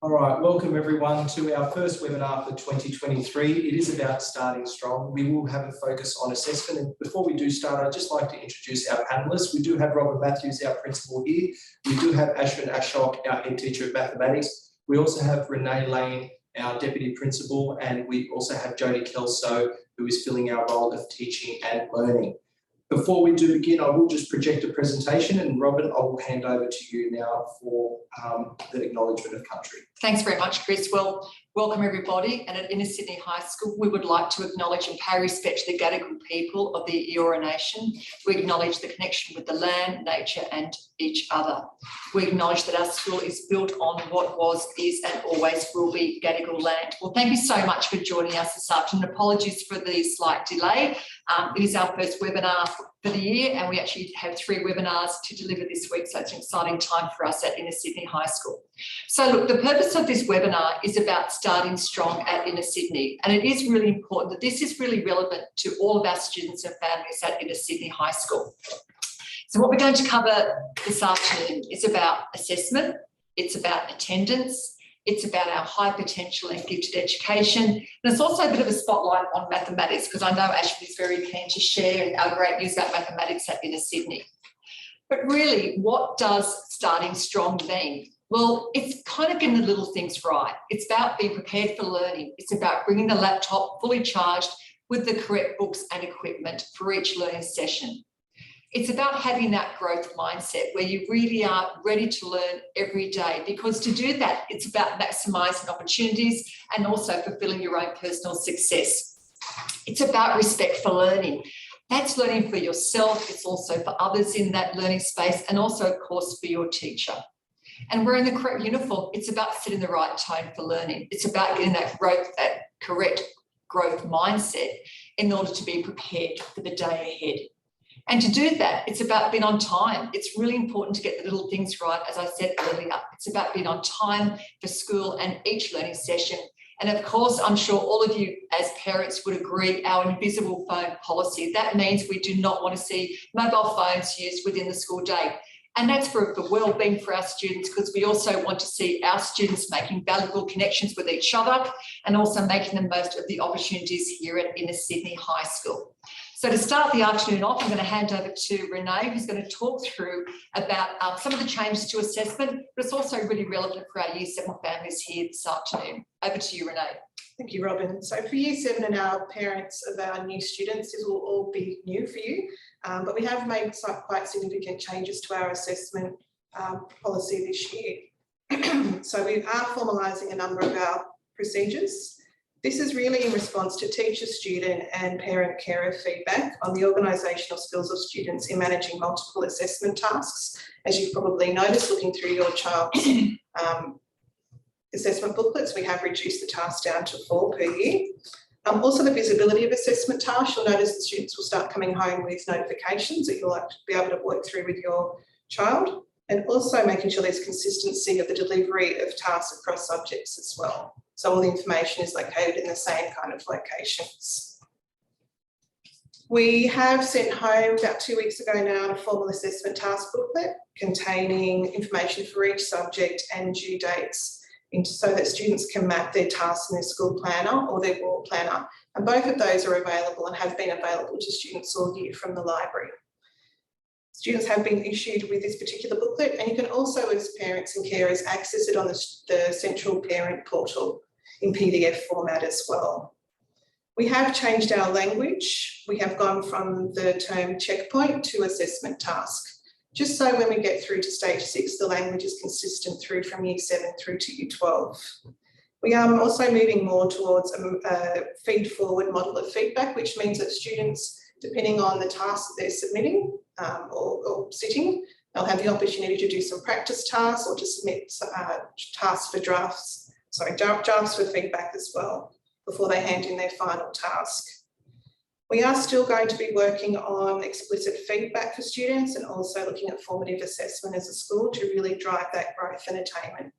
All right, welcome everyone to our first webinar for 2023. It is about starting strong. We will have a focus on assessment. And before we do start, I'd just like to introduce our panellists. We do have Robert Matthews, our principal here. We do have Ashwin Ashok, our head teacher of mathematics. We also have Renee Lane, our deputy principal, and we also have Jodie Kelso, who is filling our role of teaching and learning. Before we do begin, I will just project a presentation, and Robin, I will hand over to you now for the acknowledgement of country. Thanks very much, Chris. Well, welcome everybody. And at Inner Sydney High School, we would like to acknowledge and pay respect to the Gadigal people of the Eora Nation. We acknowledge the connection with the land, nature and each other. We acknowledge that our school is built on what was, is and always will be Gadigal land. Well, thank you so much for joining us this afternoon. Apologies for the slight delay. It is our first webinar for the year, and we actually have 3 webinars to deliver this week, so it's an exciting time for us at Inner Sydney High School. So look, the purpose of this webinar is about starting strong at Inner Sydney, and it is really important that this is really relevant to all of our students and families at Inner Sydney High School. So what we're going to cover this afternoon is about assessment, it's about attendance, it's about our high potential and gifted education. And it's also a bit of a spotlight on mathematics, because I know Ashwin is very keen to share our great news about mathematics at Inner Sydney. But really, what does starting strong mean? Well, it's kind of getting the little things right. It's about being prepared for learning. It's about bringing the laptop fully charged with the correct books and equipment for each learning session. It's about having that growth mindset where you really are ready to learn every day, because to do that, it's about maximising opportunities and also fulfilling your own personal success. It's about respect for learning. That's learning for yourself. It's also for others in that learning space, and also, of course, for your teacher. And wearing the correct uniform, it's about setting the right tone for learning. It's about getting that correct growth mindset in order to be prepared for the day ahead. And to do that, it's about being on time. It's really important to get the little things right, as I said earlier. It's about being on time for school and each learning session. And of course, I'm sure all of you as parents would agree, our invisible phone policy. That means we do not want to see mobile phones used within the school day. And that's for the well-being for our students, because we also want to see our students making valuable connections with each other and also making the most of the opportunities here at Inner Sydney High School. So to start the afternoon off, I'm going to hand over to Renee, who's going to talk through about some of the changes to assessment, but it's also really relevant for our Year 7 families here this afternoon. Over to you, Renee. Thank you, Robin. So for Year 7 and our parents of our new students, this will all be new for you, but we have made some quite significant changes to our assessment policy this year. So we are formalising a number of our procedures. This is really in response to teacher, student and parent carer feedback on the organisational skills of students in managing multiple assessment tasks. As you've probably noticed looking through your child's assessment booklets, we have reduced the tasks down to 4 per year. Also the visibility of assessment tasks, you'll notice the students will start coming home with notifications that you'll have to be able to work through with your child, and also making sure there's consistency of the delivery of tasks across subjects as well. So all the information is located in the same kind of locations. We have sent home about 2 weeks ago now a formal assessment task booklet containing information for each subject and due dates, so that students can map their tasks in their school planner or their wall planner. And both of those are available and have been available to students all year from the library. Students have been issued with this particular booklet, and you can also, as parents and carers, access it on the Central Parent Portal in PDF format as well. We have changed our language. We have gone from the term checkpoint to assessment task, just so when we get through to stage 6, the language is consistent through from Year 7 through to Year 12. We are also moving more towards a feed-forward model of feedback, which means that students, depending on the task that they're submitting or sitting, they'll have the opportunity to do some practice tasks or to submit tasks for drafts for feedback as well before they hand in their final task. We are still going to be working on explicit feedback for students and also looking at formative assessment as a school to really drive that growth and attainment.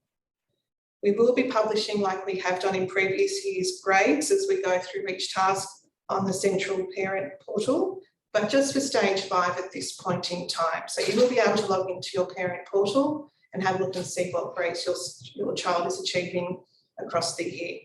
We will be publishing, like we have done in previous years, grades as we go through each task on the Central Parent Portal, but just for stage 5 at this point in time. So you will be able to log into your parent portal and have a look and see what grades your child is achieving across the year.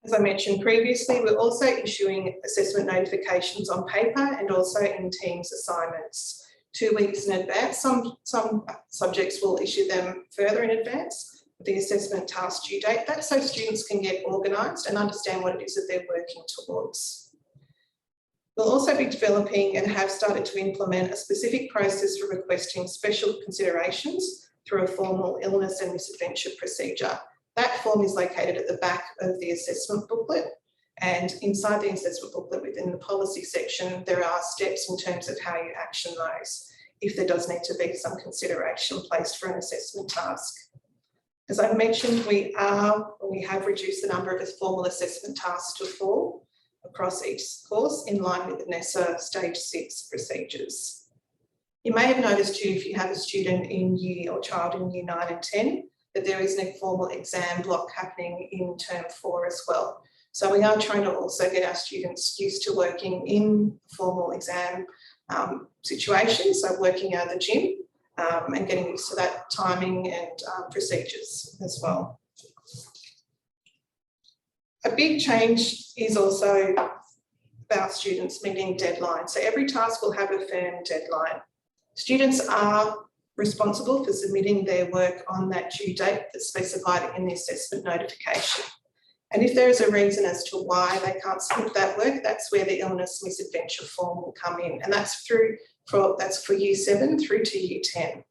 As I mentioned previously, we're also issuing assessment notifications on paper and also in Teams assignments 2 weeks in advance. Some subjects will issue them further in advance with the assessment task due date. That's so students can get organised and understand what it is that they're working towards. We'll also be developing and have started to implement a specific process for requesting special considerations through a formal illness and misadventure procedure. That form is located at the back of the assessment booklet, and inside the assessment booklet within the policy section, there are steps in terms of how you action those if there does need to be some consideration placed for an assessment task. As I mentioned, we have reduced the number of formal assessment tasks to 4 across each course in line with the NESA Stage 6 procedures. You may have noticed too, if you have a student in year or child in year 9 and 10, that there is an informal exam block happening in term 4 as well. So we are trying to also get our students used to working in formal exam situations, so working out of the gym and getting used to that timing and procedures as well. A big change is also about students meeting deadlines. So every task will have a firm deadline. Students are responsible for submitting their work on that due date that's specified in the assessment notification. And if there is a reason as to why they can't submit that work, that's where the illness misadventure form will come in. And that's for year 7 through to year 10.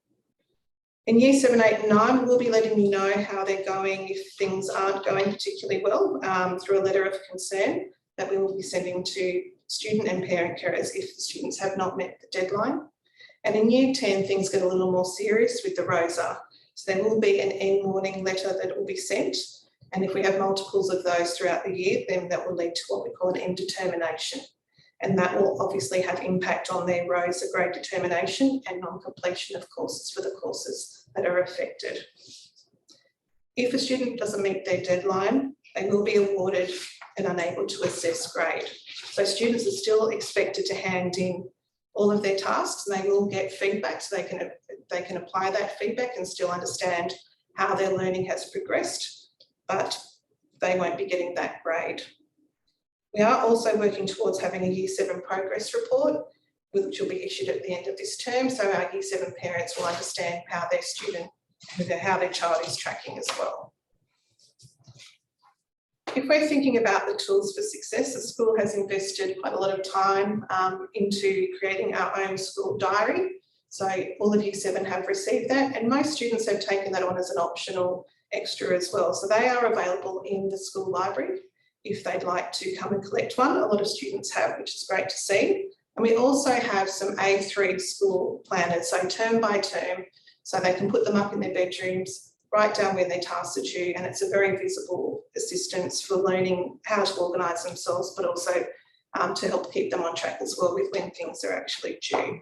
In year 7, 8 and 9, we'll be letting you know how they're going if things aren't going particularly well through a letter of concern that we will be sending to student and parent carers if the students have not met the deadline. And in year 10, things get a little more serious with the ROSA. So there will be an end warning letter that will be sent. And if we have multiples of those throughout the year, then that will lead to what we call an end determination. And that will obviously have impact on their ROSA grade determination and non-completion of courses for the courses that are affected. If a student doesn't meet their deadline, they will be awarded an unable to assess grade. So students are still expected to hand in all of their tasks and they will get feedback so they can apply that feedback and still understand how their learning has progressed, but they won't be getting that grade. We are also working towards having a year 7 progress report, which will be issued at the end of this term, so our year 7 parents will understand how their student, how their child is tracking as well. If we're thinking about the tools for success, the school has invested quite a lot of time into creating our own school diary. So all of year 7 have received that, and most students have taken that on as an optional extra as well. So they are available in the school library if they'd like to come and collect one. A lot of students have, which is great to see. And we also have some A3 school planners, so term by term, so they can put them up in their bedrooms, write down when their tasks are due, and it's a very visible assistance for learning how to organise themselves, but also to help keep them on track as well with when things are actually due.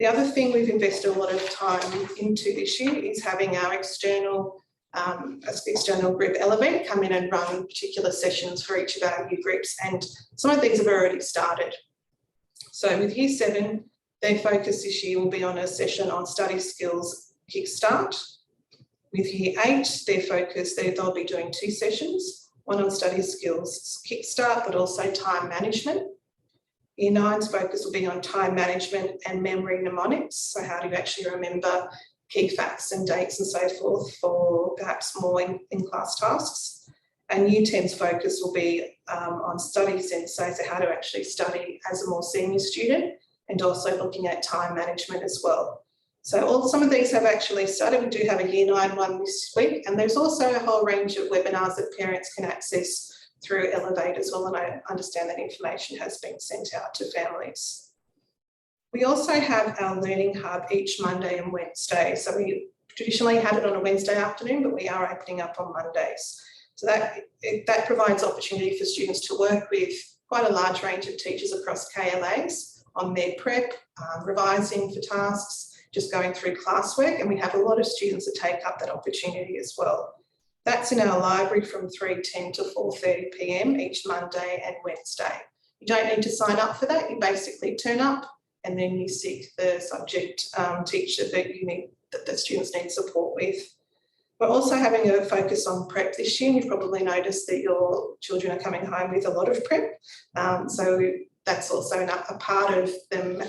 The other thing we've invested a lot of time into this year is having our external group Elevate come in and run particular sessions for each of our year groups, and some of these have already started. So with year 7, their focus this year will be on a session on study skills kickstart. With year 8, their focus, they'll be doing 2 sessions, one on study skills kickstart, but also time management. Year 9's focus will be on time management and memory mnemonics. So how do you actually remember key facts and dates and so forth for perhaps more in-class tasks. And year 10's focus will be on study sensei, so how to actually study as a more senior student, and also looking at time management as well. So some of these have actually started. We do have a year 9 one this week, and there's also a whole range of webinars that parents can access through Elevate as well, and I understand that information has been sent out to families. We also have our Learning Hub each Monday and Wednesday. So we traditionally had it on a Wednesday afternoon, but we are opening up on Mondays. So that provides opportunity for students to work with quite a large range of teachers across KLAs on their prep, revising for tasks, just going through classwork, and we have a lot of students that take up that opportunity as well. That's in our library from 3:10 to 4:30 p.m. each Monday and Wednesday. You don't need to sign up for that. You basically turn up and then Year 6, the subject teacher that the students need support with. We're also having a focus on prep this year. You've probably noticed that your children are coming home with a lot of prep. So that's also a part of them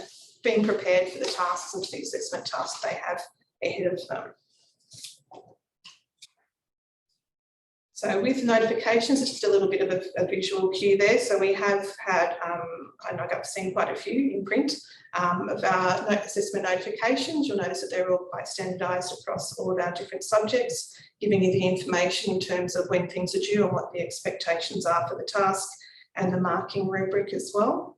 being prepared for the tasks and the assessment tasks they have ahead of them. So with notifications, it's just a little bit of a visual cue there. So we have had, I know I've seen quite a few in print of our assessment notifications. You'll notice that they're all quite standardised across all of our different subjects, giving you the information in terms of when things are due and what the expectations are for the task, and the marking rubric as well.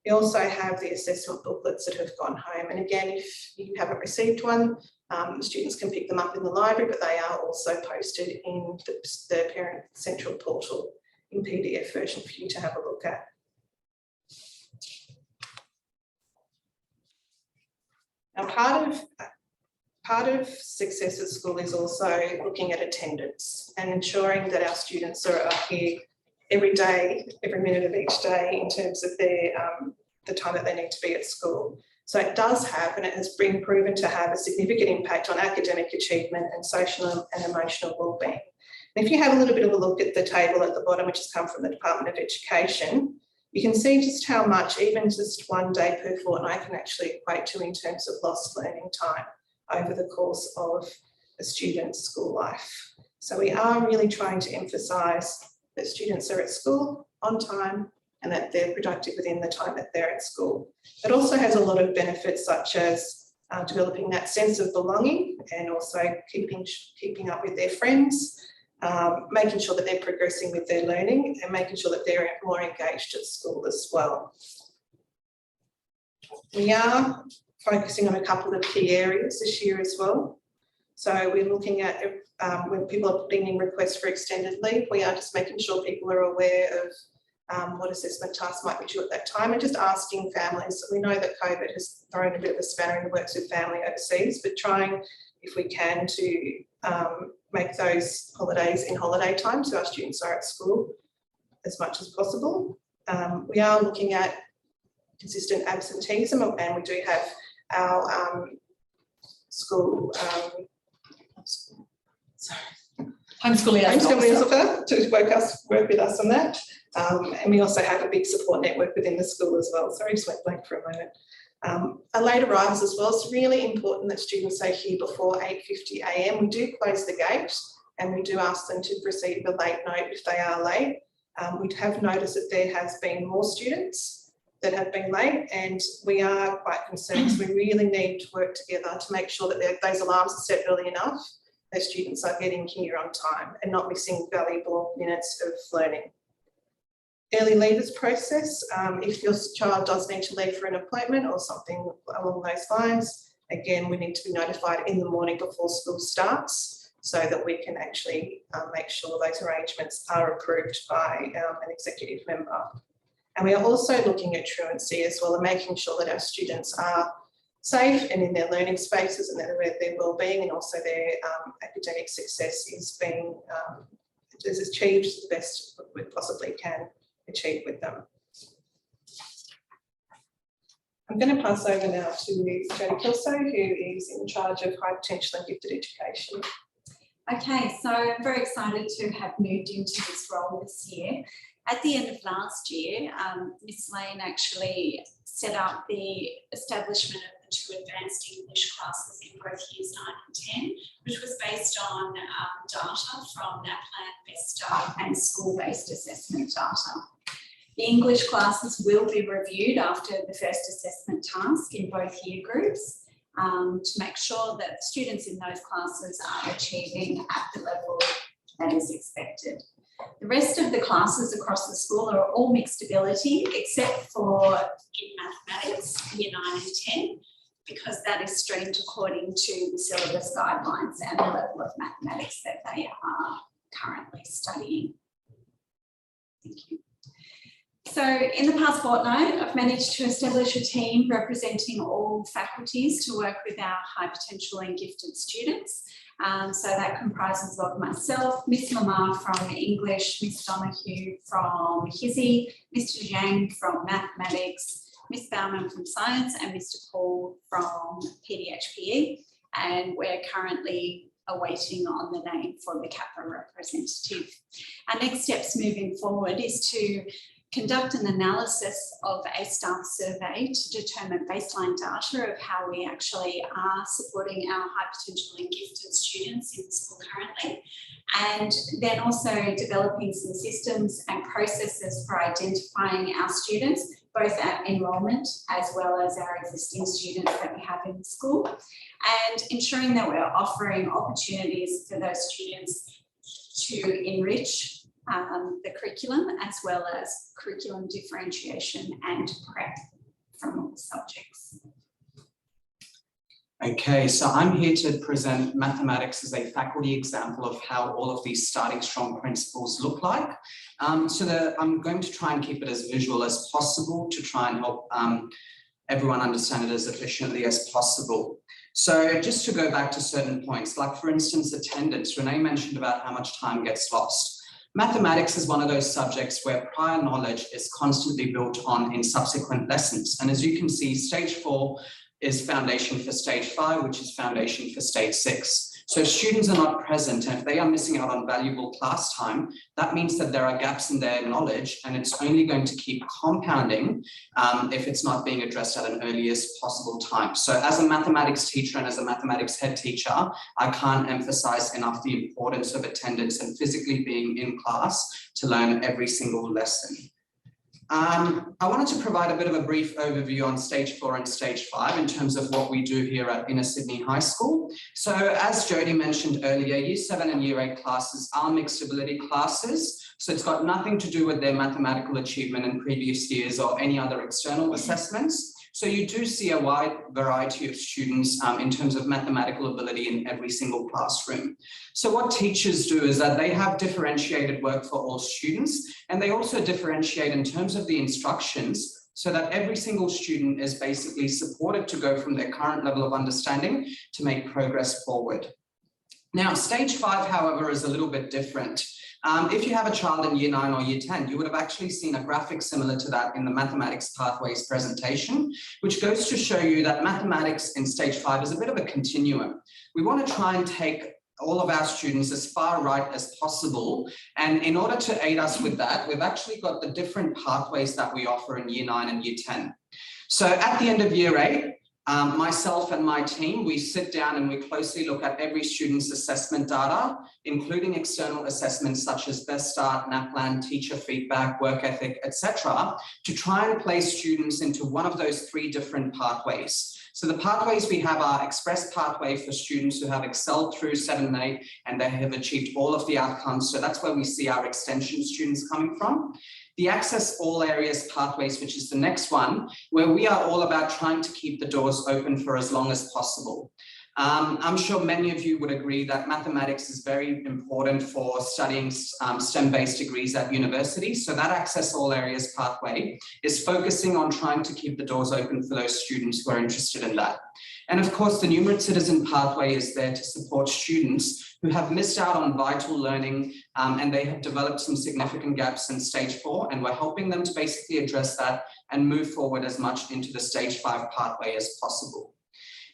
We also have the assessment booklets that have gone home. And again, if you haven't received one, the students can pick them up in the library, but they are also posted in the Parent Central portal in PDF version for you to have a look at. Now, part of success at school is also looking at attendance and ensuring that our students are up here every day, every minute of each day in terms of their the time that they need to be at school. So it does have, and it has been proven to have, a significant impact on academic achievement and social and emotional wellbeing. And if you have a little bit of a look at the table at the bottom, which has come from the Department of Education, you can see just how much even just 1 day per fortnight can actually equate to in terms of lost learning time over the course of a student's school life. So we are really trying to emphasise that students are at school on time and that they're productive within the time that they're at school. It also has a lot of benefits, such as developing that sense of belonging and also keeping up with their friends, making sure that they're progressing with their learning, and making sure that they're more engaged at school as well. We are focusing on a couple of key areas this year as well. So we're looking at when people are putting in requests for extended leave, we are just making sure people are aware of what assessment tasks might be due at that time, and just asking families. We know that COVID has thrown a bit of a spanner in the works with family overseas, but trying, if we can, to make those holidays in holiday time so our students are at school as much as possible. We are looking at consistent absenteeism, and we do have our school homeschool liaison to work with us on that. And we also have a big support network within the school as well. Sorry, just went blank for a moment. Late arrivals as well. It's really important that students are here before 8:50 a.m. We do close the gate and we do ask them to receive a late note if they are late. We have noticed that there has been more students that have been late, and we are quite concerned. So we really need to work together to make sure that those alarms are set early enough, that students are getting here on time and not missing valuable minutes of learning. Early leavers process, if your child does need to leave for an appointment or something along those lines, again, we need to be notified in the morning before school starts so that we can actually make sure those arrangements are approved by an executive member. And we are also looking at truancy as well, and making sure that our students are safe and in their learning spaces, and that their wellbeing and also their academic success is being is achieved the best we possibly can achieve with them. I'm going to pass over now to Jodie Kelso, who is in charge of high potential and gifted education. Okay, so I'm very excited to have moved into this role this year. At the end of last year, Miss Lane actually set up the establishment of the 2 advanced English classes in both years 9 and 10, which was based on data from NAPLAN, VESTA and school-based assessment data. The English classes will be reviewed after the first assessment task in both year groups to make sure that students in those classes are achieving at the level that is expected. The rest of the classes across the school are all mixed ability, except for in mathematics, year 9 and 10, because that is streamed according to the syllabus guidelines and the level of mathematics that they are currently studying. Thank you. So in the past fortnight, I've managed to establish a team representing all faculties to work with our high potential and gifted students. So that comprises of myself, Miss Lamar from English, Miss Donahue from HISI, Mr. Zhang from Mathematics, Miss Bauman from Science and Mr. Paul from PDHPE, and we're currently awaiting on the name for the CAPA representative. Our next steps moving forward is to conduct an analysis of a staff survey to determine baseline data of how we actually are supporting our high potential and gifted students in the school currently, and then also developing some systems and processes for identifying our students, both at enrolment as well as our existing students that we have in the school, and ensuring that we're offering opportunities for those students to enrich the curriculum, as well as curriculum differentiation and prep from all subjects. Okay, so I'm here to present mathematics as a faculty example of how all of these starting strong principles look like. I'm going to try and keep it as visual as possible to try and help everyone understand it as efficiently as possible. So just to go back to certain points, like for instance, attendance. Renee mentioned about how much time gets lost. Mathematics is one of those subjects where prior knowledge is constantly built on in subsequent lessons. And as you can see, stage 4 is foundation for stage 5, which is foundation for stage 6. So if students are not present and if they are missing out on valuable class time, that means that there are gaps in their knowledge, and it's only going to keep compounding if it's not being addressed at an earliest possible time. So as a mathematics teacher and as a mathematics head teacher, I can't emphasize enough the importance of attendance and physically being in class to learn every single lesson. I wanted to provide a bit of a brief overview on stage 4 and stage 5 in terms of what we do here at Inner Sydney High School. So as Jodie mentioned earlier, Year 7 and Year 8 classes are mixed ability classes. So it's got nothing to do with their mathematical achievement in previous years or any other external assessments. So you do see a wide variety of students in terms of mathematical ability in every single classroom. So what teachers do is that they have differentiated work for all students, and they also differentiate in terms of the instructions so that every single student is basically supported to go from their current level of understanding to make progress forward. Now, stage 5, however, is a little bit different. If you have a child in Year 9 or Year 10, you would have actually seen a graphic similar to that in the Mathematics Pathways presentation, which goes to show you that mathematics in stage 5 is a bit of a continuum. We want to try and take all of our students as far right as possible. And in order to aid us with that, we've actually got the different pathways that we offer in Year 9 and Year 10. So at the end of Year 8, myself and my team, we sit down and we closely look at every student's assessment data, including external assessments such as Best Start, NAPLAN, teacher feedback, work ethic, etc., to try and place students into one of those 3 different pathways. So the pathways we have are Express pathway for students who have excelled through 7 and 8 and they have achieved all of the outcomes. So that's where we see our extension students coming from. The Access All Areas pathways, which is the next one, where we are all about trying to keep the doors open for as long as possible. I'm sure many of you would agree that mathematics is very important for studying STEM-based degrees at university. So that Access All Areas pathway is focusing on trying to keep the doors open for those students who are interested in that. And of course, the Numerate Citizen pathway is there to support students who have missed out on vital learning and they have developed some significant gaps in stage 4, and we're helping them to basically address that and move forward as much into the stage 5 pathway as possible.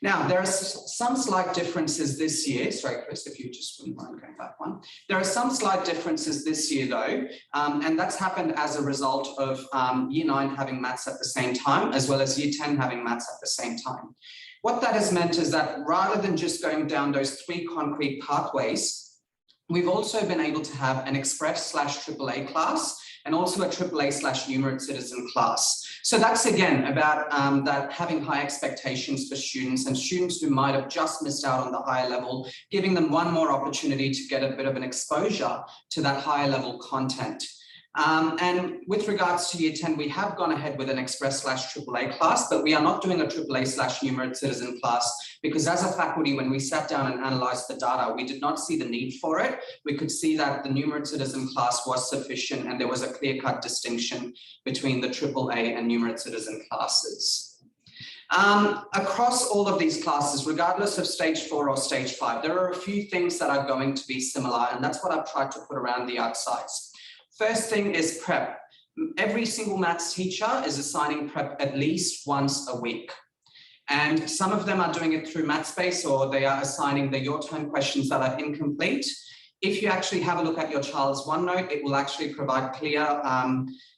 Now, there are some slight differences this year. Sorry, Chris, if you just wouldn't mind going back one. There are some slight differences this year though, and that's happened as a result of Year 9 having maths at the same time, as well as Year 10 having maths at the same time. What that has meant is that rather than just going down those 3 concrete pathways, we've also been able to have an Express/AAA class and also a AAA/Numerate Citizen class. So that's again about that having high expectations for students and students who might have just missed out on the higher level, giving them one more opportunity to get a bit of an exposure to that higher level content. And with regards to Year 10, we have gone ahead with an Express/AAA class, but we are not doing a AAA/Numerate Citizen class because as a faculty, when we sat down and analysed the data, we did not see the need for it. We could see that the Numerate Citizen class was sufficient and there was a clear-cut distinction between the AAA and Numerate Citizen classes. Across all of these classes, regardless of stage 4 or stage 5, there are a few things that are going to be similar, and that's what I've tried to put around the outsides. First thing is prep. every single maths teacher is assigning prep at least once a week. And some of them are doing it through MathSpace, or they are assigning the Your Turn questions that are incomplete. If you actually have a look at your child's OneNote, it will actually provide clear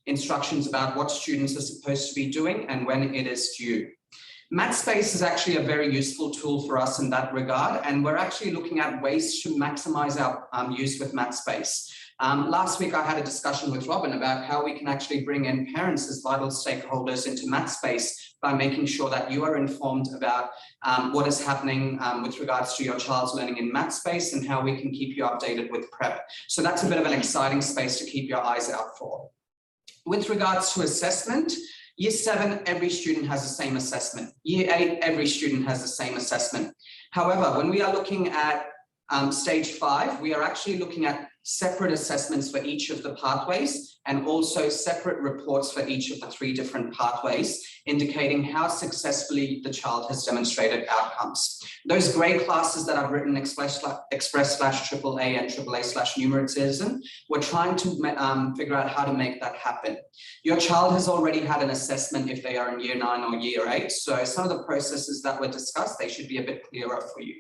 instructions about what students are supposed to be doing and when it is due. MathSpace is actually a very useful tool for us in that regard, and we're actually looking at ways to maximize our use with MathSpace. Last week, I had a discussion with Robin about how we can actually bring in parents as vital stakeholders into MathSpace by making sure that you are informed about what is happening with regards to your child's learning in MathSpace and how we can keep you updated with prep. So that's a bit of an exciting space to keep your eyes out for. With regards to assessment, Year 7, every student has the same assessment. Year 8, every student has the same assessment. However, when we are looking at stage 5, we are actually looking at separate assessments for each of the pathways and also separate reports for each of the 3 different pathways, indicating how successfully the child has demonstrated outcomes. Those grade classes that I've written, Express/AAA and AAA/Numerated Citizen, we're trying to figure out how to make that happen. Your child has already had an assessment if they are in Year 9 or Year 8, so some of the processes that were discussed, they should be a bit clearer for you.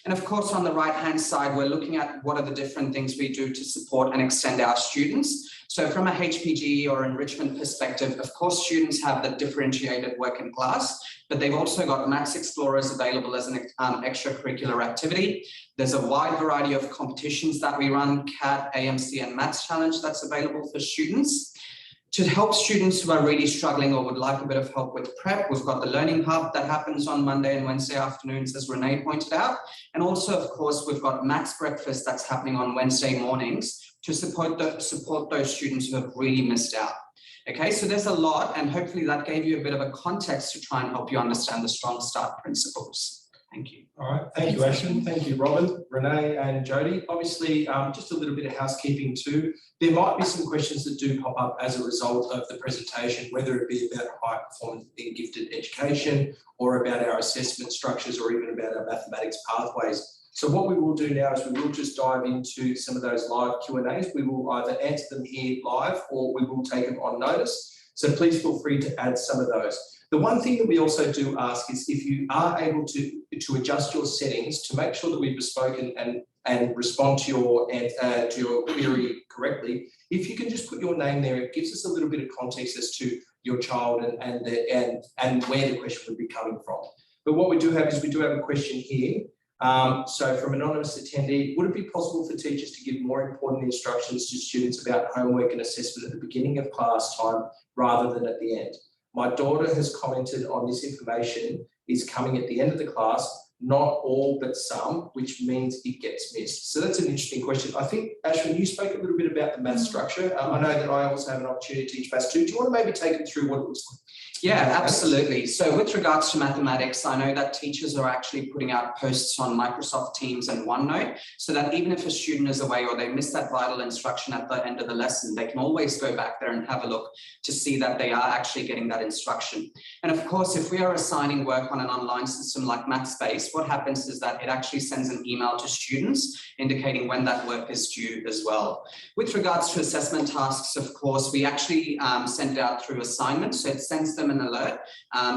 And of course, on the right-hand side, we're looking at what are the different things we do to support and extend our students. So from a HPGE or enrichment perspective, of course, students have the differentiated work in class, but they've also got Maths Explorers available as an extracurricular activity. There's a wide variety of competitions that we run, CAT, AMC, and Maths Challenge that's available for students. To help students who are really struggling or would like a bit of help with prep, we've got the Learning Hub that happens on Monday and Wednesday afternoons, as Renee pointed out. And also, of course, we've got Maths Breakfast that's happening on Wednesday mornings to support those students who have really missed out. Okay, so there's a lot, and hopefully that gave you a bit of a context to try and help you understand the Strong Start principles. Thank you. All right, thank you, Ashton. Thank you, Robin, Renee, and Jody. Obviously, just a little bit of housekeeping too. There might be some questions that do pop up as a result of the presentation, whether it be about high performance in gifted education or about our assessment structures or even about our mathematics pathways. So what we will do now is we will just dive into some of those live Q&As. We will either answer them here live or we will take them on notice. So please feel free to add some of those. The one thing that we also do ask is if you are able to adjust your settings to make sure that we've spoken and respond to your query correctly, if you can just put your name there, it gives us a little bit of context as to your child and where the question would be coming from. But what we do have is we do have a question here. So from anonymous attendee, would it be possible for teachers to give more important instructions to students about homework and assessment at the beginning of class time rather than at the end? My daughter has commented on this information is coming at the end of the class, not all but some, which means it gets missed. So that's an interesting question. I think, Ashwin, you spoke a little bit about the math structure. I know that I also have an opportunity to teach maths too. Do you want to maybe take it through what it looks like? Yeah, absolutely. So with regards to mathematics, I know that teachers are actually putting out posts on Microsoft Teams and OneNote so that even if a student is away or they miss that vital instruction at the end of the lesson, they can always go back there and have a look to see that they are actually getting that instruction. And of course, if we are assigning work on an online system like MathSpace, what happens is that it actually sends an email to students indicating when that work is due as well. With regards to assessment tasks, of course, we actually send out through assignments. So it sends them an alert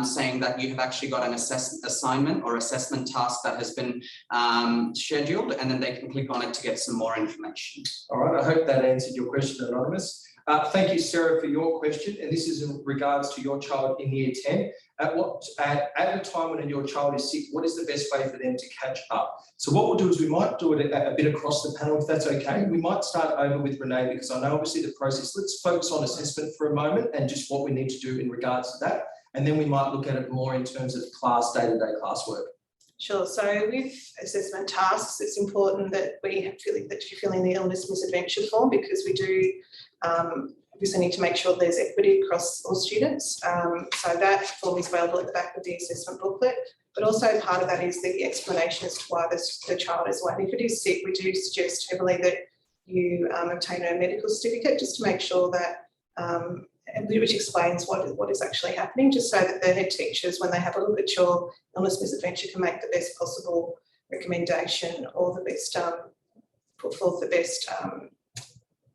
saying that you have actually got an assignment or assessment task that has been scheduled, and then they can click on it to get some more information. All right, I hope that answered your question, Anonymous. Thank you, Sarah, for your question. And this is in regards to your child in Year 10. At the time when your child is sick, what is the best way for them to catch up? So what we'll do is we might do it a bit across the panel, if that's okay. We might start over with Renee, because I know obviously the process. Let's focus on assessment for a moment and just what we need to do in regards to that. And then we might look at it more in terms of class, day-to-day classwork. Sure. So with assessment tasks, it's important that you fill in the illness misadventure form, because we do obviously need to make sure there's equity across all students. So that form is available at the back of the assessment booklet. But also part of that is the explanation as to why the child is away. If it is sick, we do suggest heavily that you obtain a medical certificate just to make sure that which explains what is actually happening, just so that the head teachers, when they have a look at your illness misadventure, can make the best possible recommendation or the best put forth the best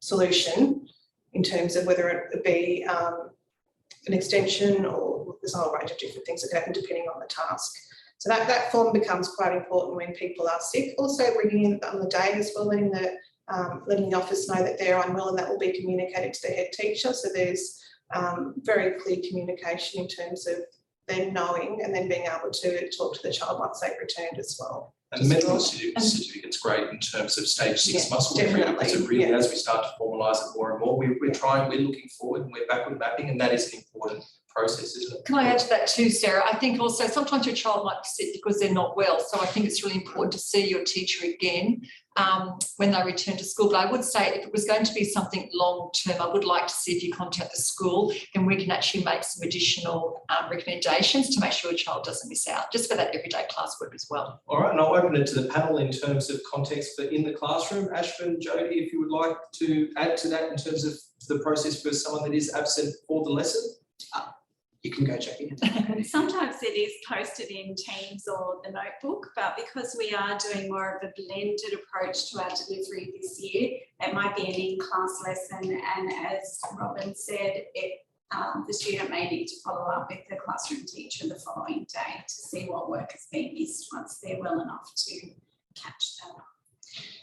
solution in terms of whether it be an extension, or there's a whole range of different things that can happen depending on the task. So that form becomes quite important when people are sick. Also bringing in on the day as well, letting the office know that they're unwell, and that will be communicated to the head teacher. So there's very clear communication in terms of them knowing and then being able to talk to the child once they've returned as well. And the mental certificate's great in terms of stage 6 muscle memory, because it really, as we start to formalise it more and more, we're looking forward and we're backward mapping, and that is an important process, isn't it? Can I add to that too, Sarah? I think also sometimes your child might be sick because they're not well. So I think it's really important to see your teacher again when they return to school. But I would say if it was going to be something long term, I would like to see if you contact the school, then we can actually make some additional recommendations to make sure your child doesn't miss out, just for that everyday classwork as well. All right, and I'll open it to the panel in terms of context for in the classroom. Ashwin, Jody, if you would like to add to that in terms of the process for someone that is absent for the lesson. You can go, Jackie. Sometimes it is posted in Teams or the notebook, but because we are doing more of a blended approach to our delivery this year, it might be an in-class lesson, and as Robin said, the student may need to follow up with the classroom teacher the following day to see what work has been missed once they're well enough to catch that up.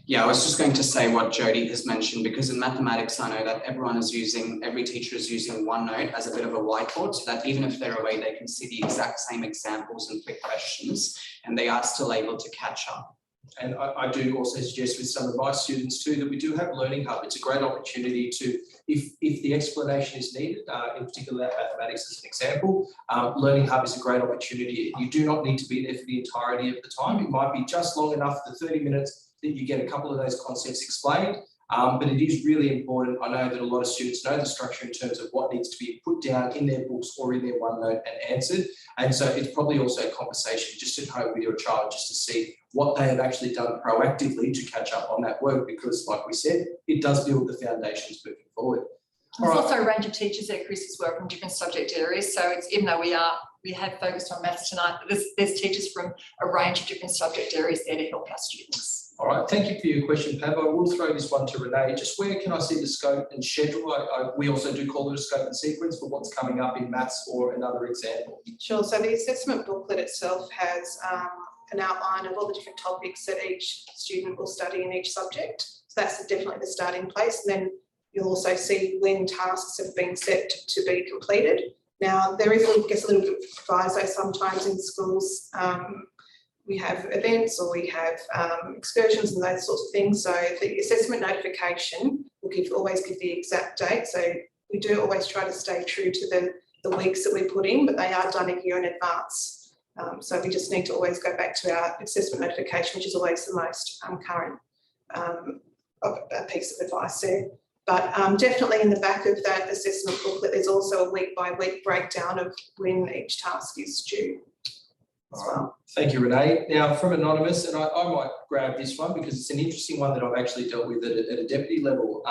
Yeah, I was just going to say what Jody has mentioned, because in mathematics, I know that every teacher is using OneNote as a bit of a whiteboard, so that even if they're away, they can see the exact same examples and quick questions, and they are still able to catch up. And I do also suggest with some of my students too, that we do have Learning Hub. It's a great opportunity to, if the explanation is needed, in particular mathematics as an example, Learning Hub is a great opportunity. You do not need to be there for the entirety of the time. It might be just long enough, the 30 minutes, that you get a couple of those concepts explained. But it is really important. I know that a lot of students know the structure in terms of what needs to be put down in their books or in their OneNote and answered. And so it's probably also a conversation just at home with your child, just to see what they have actually done proactively to catch up on that work, because like we said, it does build the foundations moving forward. There's also a range of teachers there, Chris, as well, from different subject areas. So it's, even though we have focused on maths tonight, there's teachers from a range of different subject areas there to help our students. All right, thank you for your question, Pav. I will throw this one to Renee. Just where can I see the scope and schedule? We also do call it a scope and sequence for what's coming up in maths, or another example. Sure, so the assessment booklet itself has an outline of all the different topics that each student will study in each subject. So that's definitely the starting place. And then you'll also see when tasks have been set to be completed. Now, there is, I guess, a little bit of proviso sometimes in schools. We have events, or we have excursions and those sorts of things. So the assessment notification will always give the exact date. So we do always try to stay true to the weeks that we put in, but they are done a year in advance. So we just need to always go back to our assessment notification, which is always the most current piece of advice there. But definitely in the back of that assessment booklet, there's also a week-by-week breakdown of when each task is due as well. Thank you, Renee. Now, from Anonymous, and I might grab this one because it's an interesting one that I've actually dealt with at a deputy level.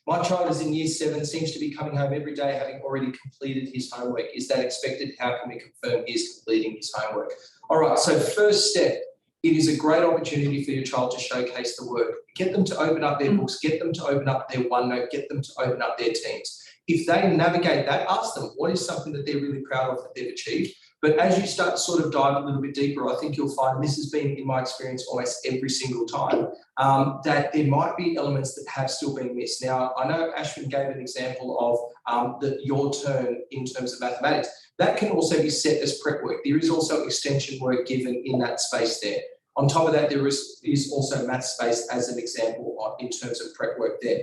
My child is in year 7, seems to be coming home every day having already completed his homework. Is that expected? How can we confirm he is completing his homework? All right, so first step, it is a great opportunity for your child to showcase the work. Get them to open up their books, get them to open up their OneNote, get them to open up their Teams. If they navigate that, ask them what is something that they're really proud of that they've achieved. But as you start to sort of dive a little bit deeper, I think you'll find, and this has been in my experience almost every single time, that there might be elements that have still been missed. Now, I know Ashwin gave an example of your turn in terms of mathematics. That can also be set as prep work. There is also extension work given in that space there. On top of that, there is also math space as an example in terms of prep work there.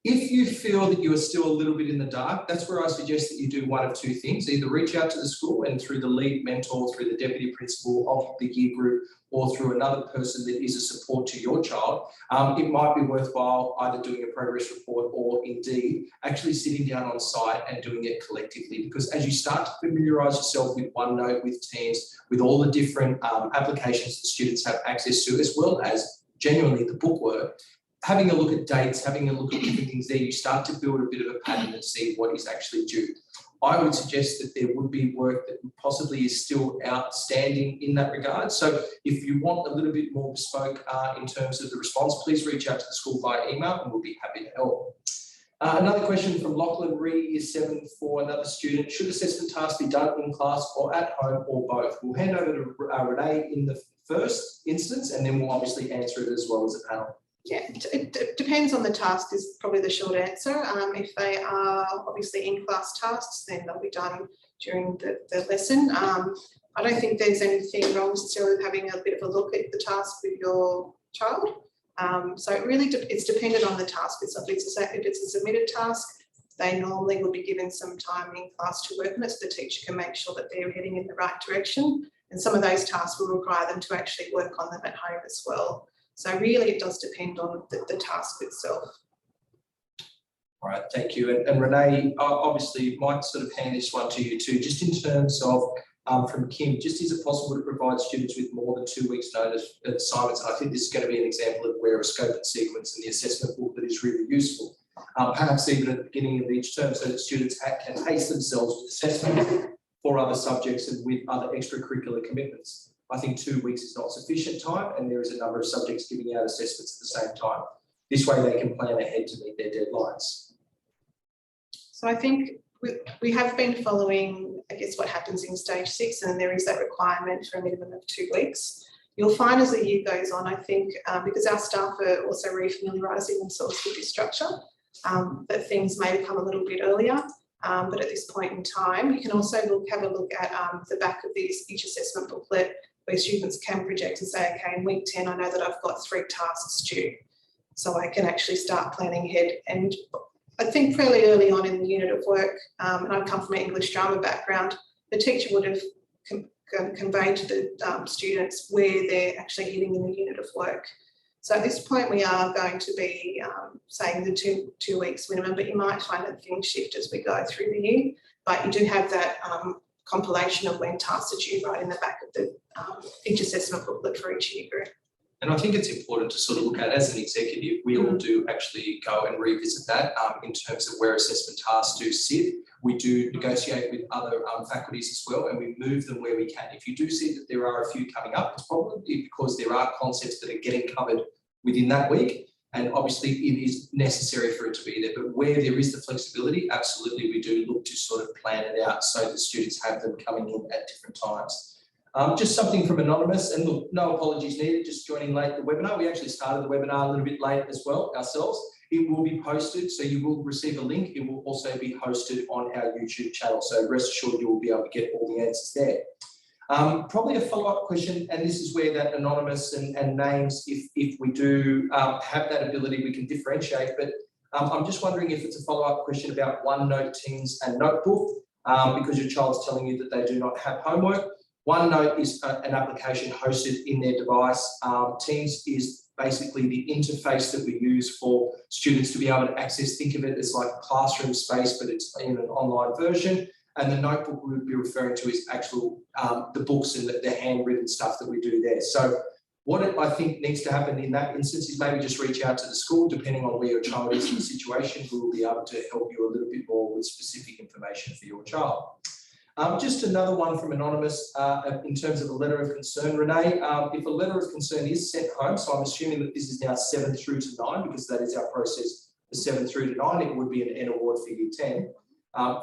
If you feel that you are still a little bit in the dark, that's where I suggest that you do one of two things. Either reach out to the school and through the lead mentor, through the deputy principal of the year group, or through another person that is a support to your child. It might be worthwhile either doing a progress report or indeed actually sitting down on site and doing it collectively, because as you start to familiarise yourself with OneNote, with Teams, with all the different applications that students have access to, as well as genuinely the bookwork, having a look at dates, having a look at different things there, you start to build a bit of a pattern and see what is actually due. I would suggest that there would be work that possibly is still outstanding in that regard. So if you want a little bit more bespoke in terms of the response, please reach out to the school via email and we'll be happy to help. Another question from Lachlan Reed, Year 7 for another student. Should assessment tasks be done in class or at home or both? We'll hand over to Renee in the first instance, and then we'll obviously answer it as well as a panel. Yeah, it depends on the task is probably the short answer. If they are obviously in-class tasks, then they'll be done during the lesson. I don't think there's anything wrong necessarily with having a bit of a look at the task with your child. So it really it's dependent on the task. If it's a submitted task, they normally will be given some time in class to work on it, so the teacher can make sure that they're heading in the right direction. And some of those tasks will require them to actually work on them at home as well. So really it does depend on the task itself. All right, thank you. And Renee, obviously might sort of hand this one to you too, just in terms of from Kim, just is it possible to provide students with more than 2 weeks notice of assignments? And I think this is going to be an example of where a scope and sequence in the assessment booklet is really useful. Perhaps even at the beginning of each term, so that students can pace themselves with assessment for other subjects and with other extracurricular commitments. I think 2 weeks is not sufficient time, and there is a number of subjects giving out assessments at the same time. This way they can plan ahead to meet their deadlines. So I think we have been following, I guess, what happens in stage 6, and there is that requirement for a minimum of 2 weeks. You'll find as the year goes on, I think, because our staff are also refamiliarising themselves with this structure, that things may become a little bit earlier. But at this point in time, you can also have a look at the back of each assessment booklet, where students can project and say, okay, in week 10, I know that I've got 3 tasks due. So I can actually start planning ahead. And I think fairly early on in the unit of work, and I come from an English drama background, the teacher would have conveyed to the students where they're actually hitting in the unit of work. So at this point, we are going to be saying the two weeks minimum, but you might find that things shift as we go through the year. But you do have that compilation of when tasks are due right in the back of the each assessment booklet for each year group. And I think it's important to sort of look at, as an executive, we all do actually go and revisit that in terms of where assessment tasks do sit. We do negotiate with other faculties as well, and we move them where we can. If you do see that there are a few coming up, it's probably because there are concepts that are getting covered within that week, and obviously it is necessary for it to be there. But where there is the flexibility, absolutely we do look to sort of plan it out so that students have them coming in at different times. Just something from Anonymous, and look, no apologies needed, just joining late the webinar. We actually started the webinar a little bit late as well ourselves. It will be posted, so you will receive a link. It will also be hosted on our YouTube channel, so rest assured you will be able to get all the answers there. Probably a follow-up question, and this is where that anonymous and names, if we do have that ability, we can differentiate, but I'm just wondering if it's a follow-up question about OneNote, Teams and Notebook, because your child's telling you that they do not have homework. OneNote is an application hosted in their device. Teams is basically the interface that we use for students to be able to access. Think of it as like a classroom space, but it's in an online version. And the notebook we would be referring to is actual the books and the handwritten stuff that we do there. So what I think needs to happen in that instance is maybe just reach out to the school, depending on where your child is in the situation. We will be able to help you a little bit more with specific information for your child. Just another one from Anonymous in terms of a letter of concern, Renee. If a letter of concern is sent home, so I'm assuming that this is now 7 through to 9, because that is our process for 7 through to 9, it would be an N award for year 10.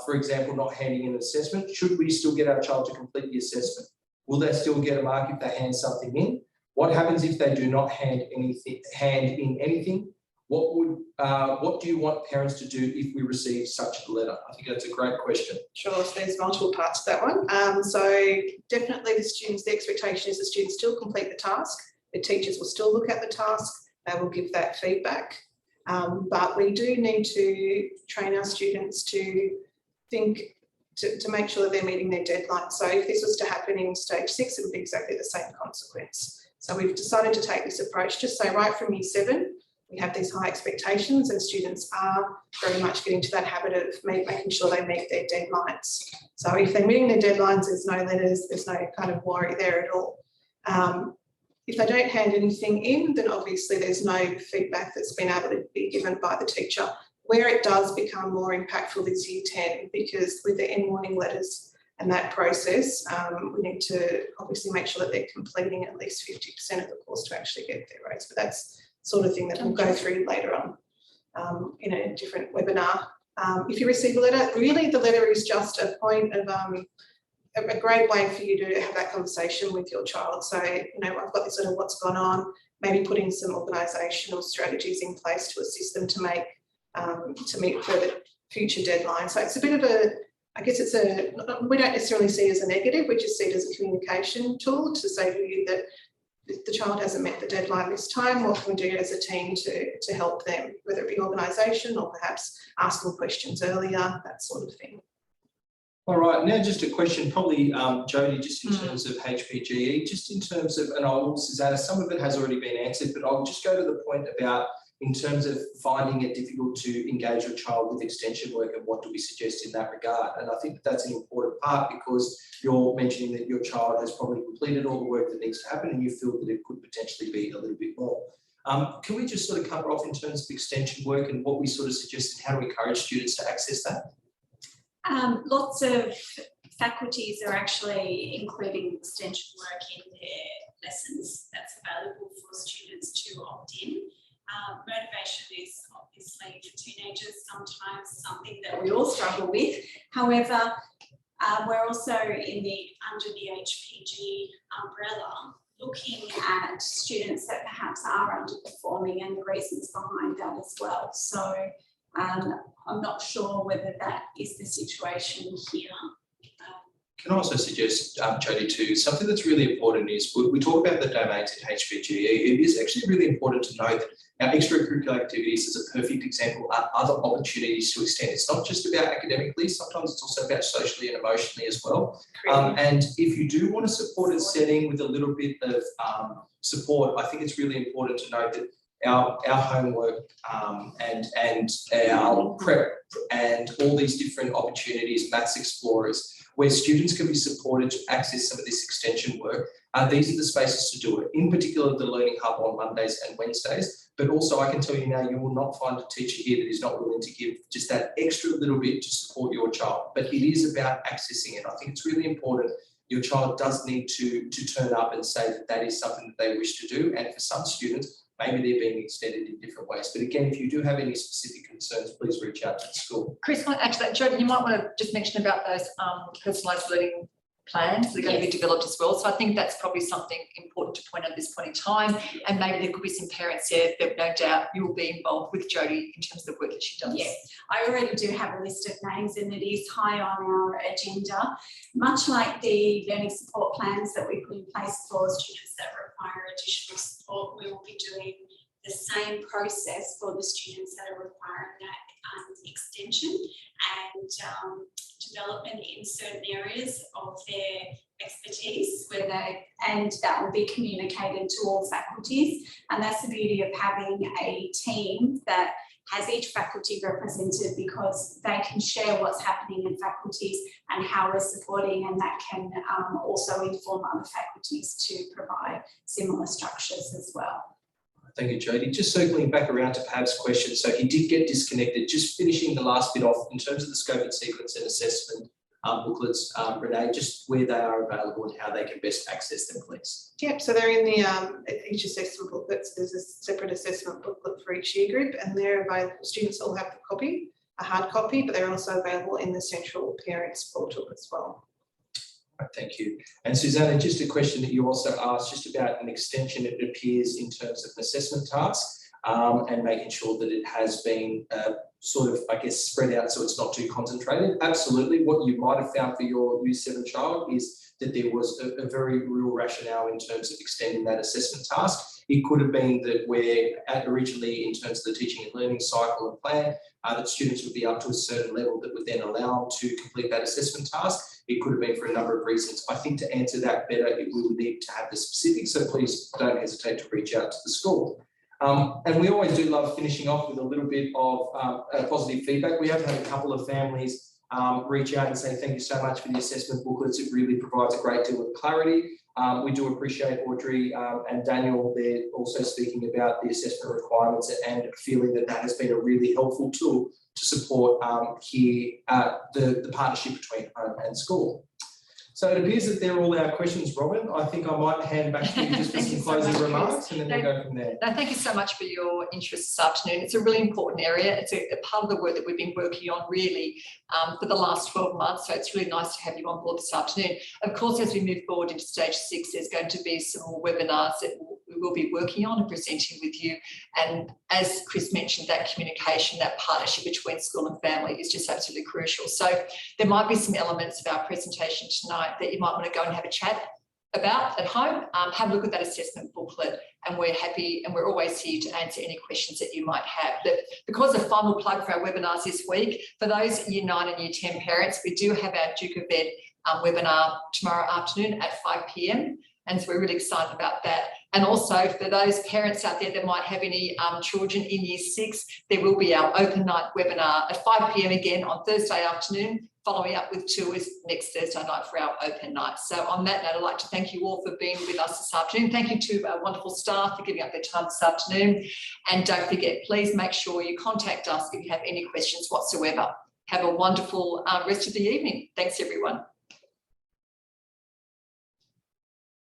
For example, not handing in an assessment, should we still get our child to complete the assessment? Will they still get a mark if they hand something in? What happens if they do not hand in anything? What do you want parents to do if we receive such a letter? I think that's a great question. Sure, so there's multiple parts to that one. So definitely the expectation is the students still complete the task. The teachers will still look at the task. They will give that feedback. But we do need to train our students to think, to make sure that they're meeting their deadline. So if this was to happen in stage 6, it would be exactly the same consequence. So we've decided to take this approach, just say right from year 7, we have these high expectations and students are very much getting to that habit of making sure they meet their deadlines. So if they're meeting their deadlines, there's no letters, there's no kind of worry there at all. If they don't hand anything in, then obviously there's no feedback that's been able to be given by the teacher. Where it does become more impactful is year 10, because with the end warning letters and that process, we need to obviously make sure that they're completing at least 50% of the course to actually get their grades. But that's sort of thing that we'll go through later on. in a different webinar. If you receive a letter, really the letter is just a point of a great way for you to have that conversation with your child. So, you know, I've got this sort of what's gone on, maybe putting some organisational strategies in place to assist them to make, to meet further future deadlines. So it's a bit of a, I guess it's we don't necessarily see it as a negative, we just see it as a communication tool to say to you that if the child hasn't met the deadline this time, what can we do as a team to help them, whether it be organisation or perhaps asking questions earlier, that sort of thing. All right, now just a question, probably Jodie, just in terms of HPGE, just in terms of, and I'll, Susanna, some of it has already been answered, but I'll just go to the point about in terms of finding it difficult to engage your child with extension work and what do we suggest in that regard. And I think that's an important part because you're mentioning that your child has probably completed all the work that needs to happen and you feel that it could potentially be a little bit more. Can we just sort of cover off in terms of extension work and what we sort of suggest and how to encourage students to access that? Lots of faculties are actually including extension work in their lessons that's available for students to opt in. Motivation is obviously for teenagers sometimes something that we all struggle with. However, we're also under the HPG umbrella looking at students that perhaps are underperforming and the reasons behind that as well. So I'm not sure whether that is the situation here. Can I also suggest, Jodie, too, something that's really important is we talk about the domains in HPGE. It is actually really important to know that our extracurricular activities is a perfect example of other opportunities to extend. It's not just about academically, sometimes it's also about socially and emotionally as well. And if you do want a supported setting with a little bit of support, I think it's really important to note that our homework and our prep and all these different opportunities, Maths Explorers, where students can be supported to access some of this extension work. These are the spaces to do it, in particular the Learning Hub on Mondays and Wednesdays, but also I can tell you now, you will not find a teacher here that is not willing to give just that extra little bit to support your child, but it is about accessing it. I think it's really important. Your child does need to turn up and say that that is something that they wish to do, and for some students, maybe they're being extended in different ways. But again, if you do have any specific concerns, please reach out to the school. Chris, can I add to that? Jodie, you might want to just mention about those personalised learning plans that are going to be developed as well. So I think that's probably something important to point out at this point in time. And maybe there could be some parents there that no doubt you will be involved with Jodie in terms of the work that she does. Yes, I already do have a list of names and it is high on our agenda. Much like the learning support plans that we put in place for students that require additional support, we will be doing the same process for the students that are requiring that extension and development in certain areas of their expertise and that will be communicated to all faculties. And that's the beauty of having a team that has each faculty represented, because they can share what's happening in faculties and how we're supporting, and that can also inform other faculties to provide similar structures as well. Thank you, Jodie. Just circling back around to Pav's question. So he did get disconnected. Just finishing the last bit off in terms of the scope and sequence and assessment booklets, Renee, just where they are available and how they can best access them, please. Yep, so they're in the each assessment booklet. So there's a separate assessment booklet for each year group, and they're available. Students all have the copy, a hard copy, but they're also available in the central parents portal as well. Thank you. And Susanna, just a question that you also asked just about an extension, it appears, in terms of an assessment task and making sure that it has been sort of, I guess, spread out so it's not too concentrated. Absolutely. What you might have found for your Year 7 child is that there was a very real rationale in terms of extending that assessment task. It could have been that we're originally, in terms of the teaching and learning cycle and plan, that students would be up to a certain level that would then allow them to complete that assessment task. It could have been for a number of reasons. I think to answer that better, we would need to have the specifics, so please don't hesitate to reach out to the school. And we always do love finishing off with a little bit of positive feedback. We have had a couple of families reach out and say thank you so much for the assessment booklets. It really provides a great deal of clarity. We do appreciate Audrey and Daniel there also speaking about the assessment requirements and feeling that that has been a really helpful tool to support the partnership between home and school. So it appears that they're all our questions, Robin. I think I might hand back to you just for Thank you some so closing much, Chris. remarks and then we'll go from there. No, thank you so much for your interest this afternoon. It's a really important area. It's a part of the work that we've been working on really for the last 12 months. So it's really nice to have you on board this afternoon. Of course, as we move forward into stage 6, there's going to be some more webinars that we will be working on and presenting with you. And as Chris mentioned, that communication, that partnership between school and family is just absolutely crucial. So there might be some elements of our presentation tonight that you might want to go and have a chat about at home. Have a look at that assessment booklet, and we're happy and we're always here to answer any questions that you might have. But because a final plug for our webinars this week, for those Year 9 and Year 10 parents, we do have our Duke of Ed webinar tomorrow afternoon at 5 p.m. And so we're really excited about that. And also for those parents out there that might have any children in Year 6, there will be our open night webinar at 5 p.m. again on Thursday afternoon, following up with tours next Thursday night for our open night. So on that note, I'd like to thank you all for being with us this afternoon. Thank you to our wonderful staff for giving up their time this afternoon. And don't forget, please make sure you contact us if you have any questions whatsoever. Have a wonderful rest of the evening. Thanks, everyone.